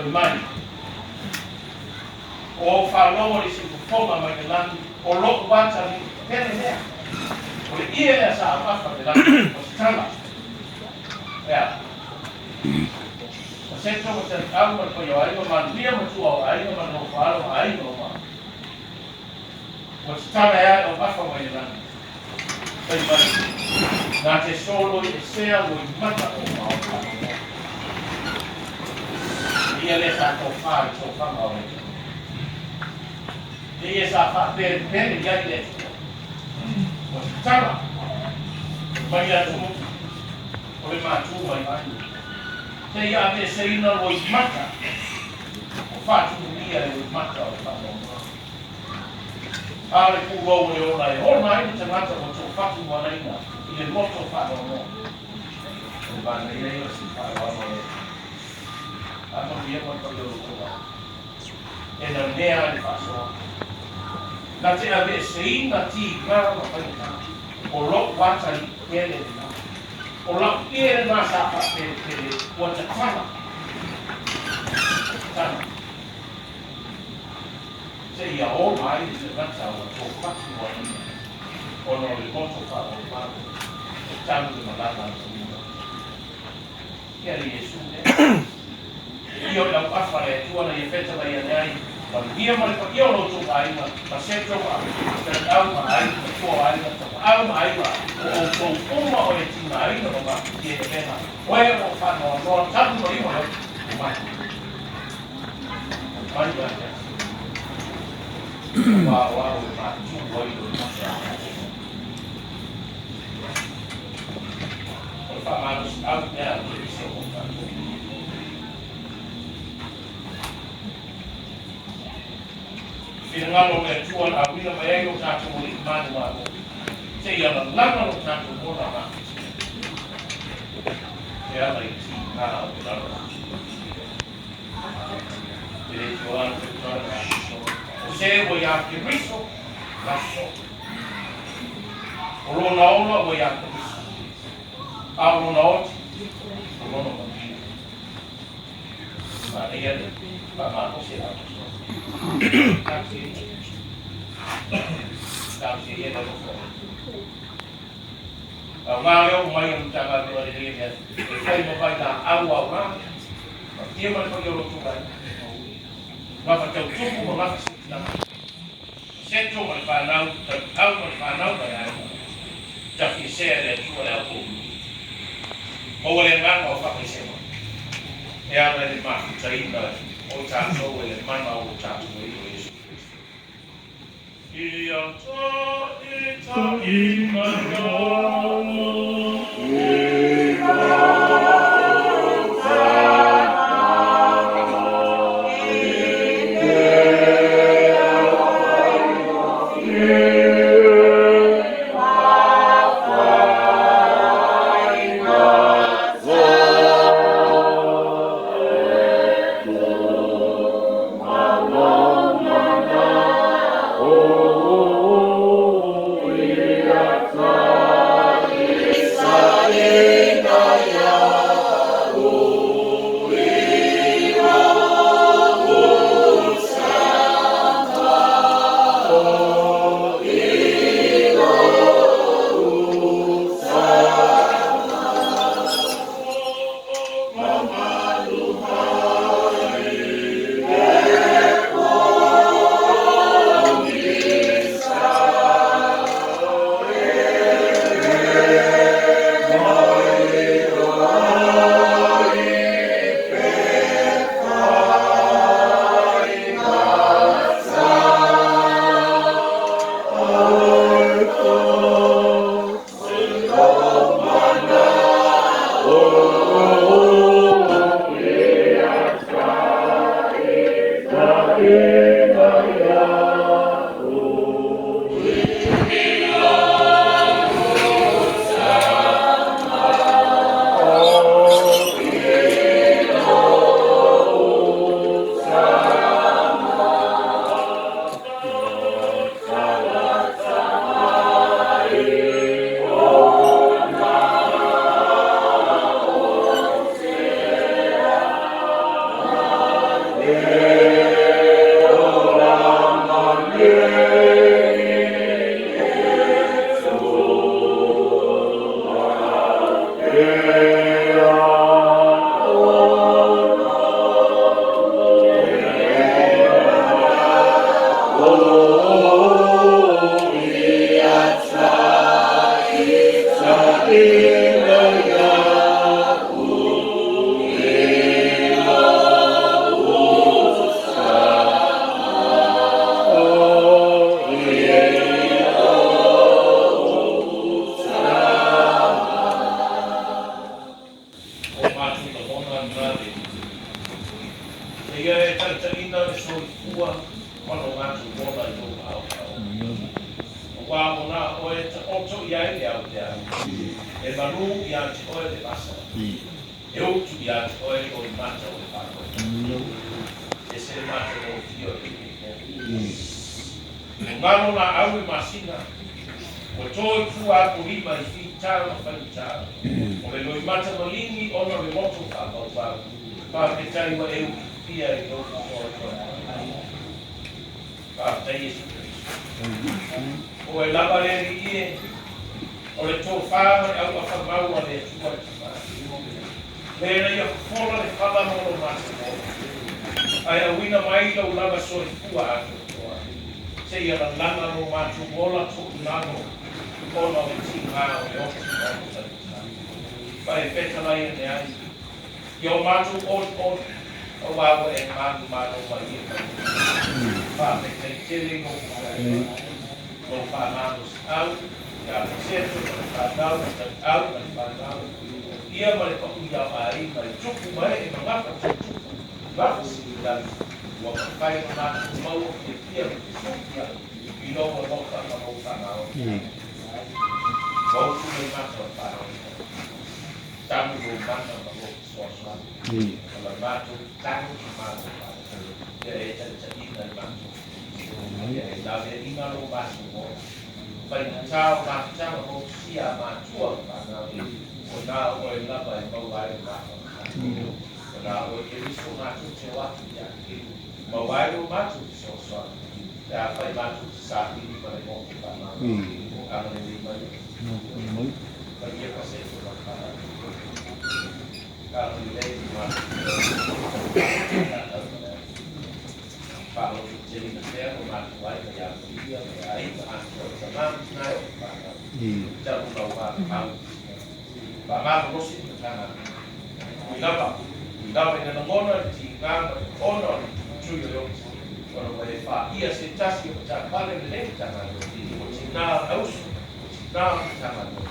mai. O whaloa i si kuponga mai ke lani, o loko wata ni tene mea. O le ia ea sa awhawha te lani, o si tala. Ea. O se tonga te au ma koe o aiwa ma lia ma tua o aiwa ma no whaalo ma aiwa o ma. O si tala ea o whawha mai ke lani. Pai mai. Nā te solo i sea o i mata o ma o whawha. Ia le sa tō whāi tō whanga o mai. Ia sa whapere pere iai le. O si tala. Mai a tumu. O le mātū mai mai. Te ia te seina o i mata. O whātū ia o i mata o whanga. Ale kūrou le ona e hona i te mata o tō whatu wa reina. I le moto whanga o. O bana ia o si whanga o e. Ano ia mo pa yo ko. E na mea ni paso. Na te ave sei na ti ngara ma pa ta. O lo wata ni ele na. O lo ele na sa pa pe o ta tama. Tama. Se ia o mai se na sa o to pa ki wa ni. O no le moto pa o pa. Tama de malata. Ia ri Yesu ne. Io la affare tu na effetto la ai ma io ma io lo so ai ma sempre va per alma ai tu ai alma ai va o uma o ti mai no ma che è bene o o fanno no tanto io ma vai wow ma tu vuoi lo fa male al Finangalo me tuan awina mai o tato mo i manu ako. Se ia na langa no tato mo na ma. E ala i ti na o te langa. Tere tuan te tuan na. O se o ia ki riso, laso. O lo na ola o ia ki riso. A lo na oti, o lo na mami. Ma ia ne, ma ma o se ako. Grazie ia da ko. Nga leo mai ang tanga de ore de ya. Kai mo vai da agua ora. Ia ma ko yo tu kai. Ma fa tau tupu mo ma fa na. Sento mo fa na au mo fa na da ya. Ja fi se de tu la ko. O le nga ko fa se mo. E a le ma sai da o ta so le mana o ta o Yesu Kristo. Ia ta ia e tataina e soifua ono ngātu mōna i tō au au. O wā mona o e ta oto i ai le au te au. E manu i a te oe le masa. E utu i a te oe o i mata o le whāko. E se mata o fio i ngano na au i masina. O toi fu a kurima i fi tau a whani tau. O le loi mata malini ono le moto ka mau wau. Pa pe tai wa eu pia i o ka o pa tai e o e lava le i e o le tō whāma au a whamau a le tua i tama. Mera ia whola le whala mono mata mo. Ai a wina mai lau lava soi fua atu. Se ia la langa no matu mola tōku nano. Kono e ti ngā o e otu ngā. Pai peta lai e ne ai. Ia o matu o wawa e mānu mānu mai e mai. Pā me kei tele no whanānu au. Ia me seto, whanau, au, whanau. Ia mare paku ia ai, mare tuku mai e mangaka tuku. Maka sikidani. Ua kakai no mātu mau o te pia me te sukia. I loa loka na mau whanau. Wautu me mata o whanau. Tamu o mata o mau soasua. Kala mātu tamu ki mātu o whanau. Ia e tata ina i mātu. Ia e lawe ina lo mātu o. Pai na tau mātu tau o sia mātu o whanau. O nā o e lapa e mau ai o mātu. O nā o e riso mātu te watu ia. Mau ai o mātu te soasua. Ia pai mātu te sāpini para mo te whanau. Ama ne ni mai. Pai ia kase o whanau. Kāna ni lei ni mātu. Whanau te teri na tea o mātu ai ka ia kuia me ai ka atu o ka mātu nai o whanau. Tau nau mātu au. Ba mātu rosi ni kāna. Uilapa. Uilapa ina na ngona ti ngāma ono tui o yonsi. Kono mai e wha ia se tasi o ta pale me le tanga o ti nā ausu. Nā tanga o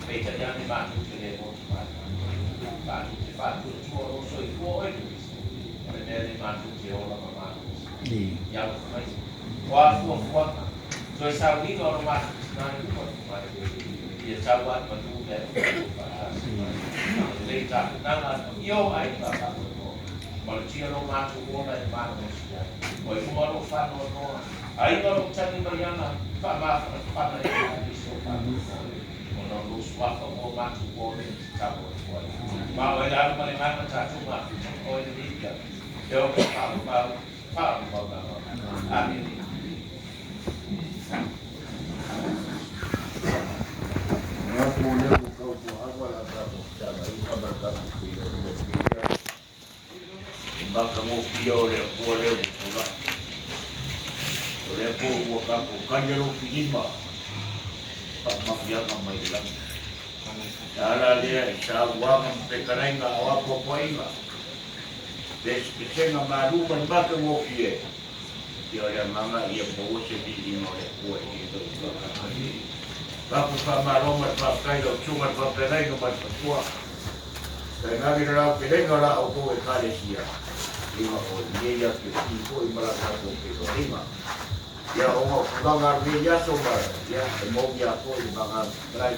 peita iane mātu te le mōtu mātu. Mātu te whātu o tua roso i kua oe tuis. Me mea le mātu te ola ma mātu. Iau mai. Wā fua fuanga. So e sa wina o mātu nā ni kua mai. Ia tau atu ma tuu mea. Le tāku nanga io ai tāku. Malatia no mātu ona e mātu sia. O e kumaro whanau noa. Ai ngaro tani mariana, whamāwhana whana e iso whanau. O no lus wafa o mātu ona e tāpo e koe. Mā o e rāru mare ngana tātu mātu. O e rīka. Te o ka whāru mau ngā. Amen. Ngātu o leo kau tu hawa la tāpo. Tāna i whamaratapu ki o leo. Maka mo pia o leo kua leo kura. O leo kua kua kako kanjaro ki ima. Mafianga mai lang. Ala lea i sa wama pe karainga awapo po inga. Pesenga maruma i maka mo pia. Ia o lea mama ia po ose di ima o leo kua i ito i kua kakari. Kapu whamaroma i whakaila o tunga i whapenainga mai patua. Kai ngāgi rau ke renga la o koe kare sia. Ima o ngeia ke tiko i marakato ke rima. Ia o ngā kukanga ngeia so mara. Ia e mōmi a koe i mga trai.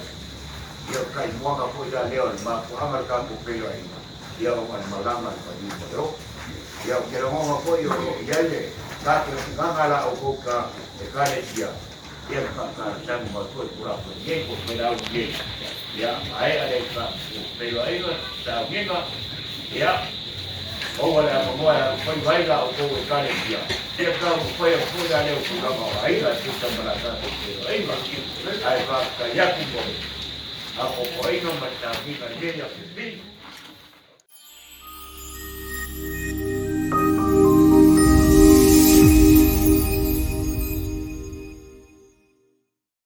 Ia kai muanga koe da leo i mga kuhamarakato ke rima. Ia o ngā malanga i padima reo. Ia o kera monga koe o iale. Kāke o kukanga la o koka e kare sia. Ia ka sangu matua i kura koe nge ko pera au nge. Ia ae ale ka pera ainga sa ngenga. Ia o le a moa a foi vai lá o povo kare dia. Ia ka o foi o foi da leo ka ma ai la que está barata. Ai va que ai va ka ya ku. A o foi no mata vi ka dia que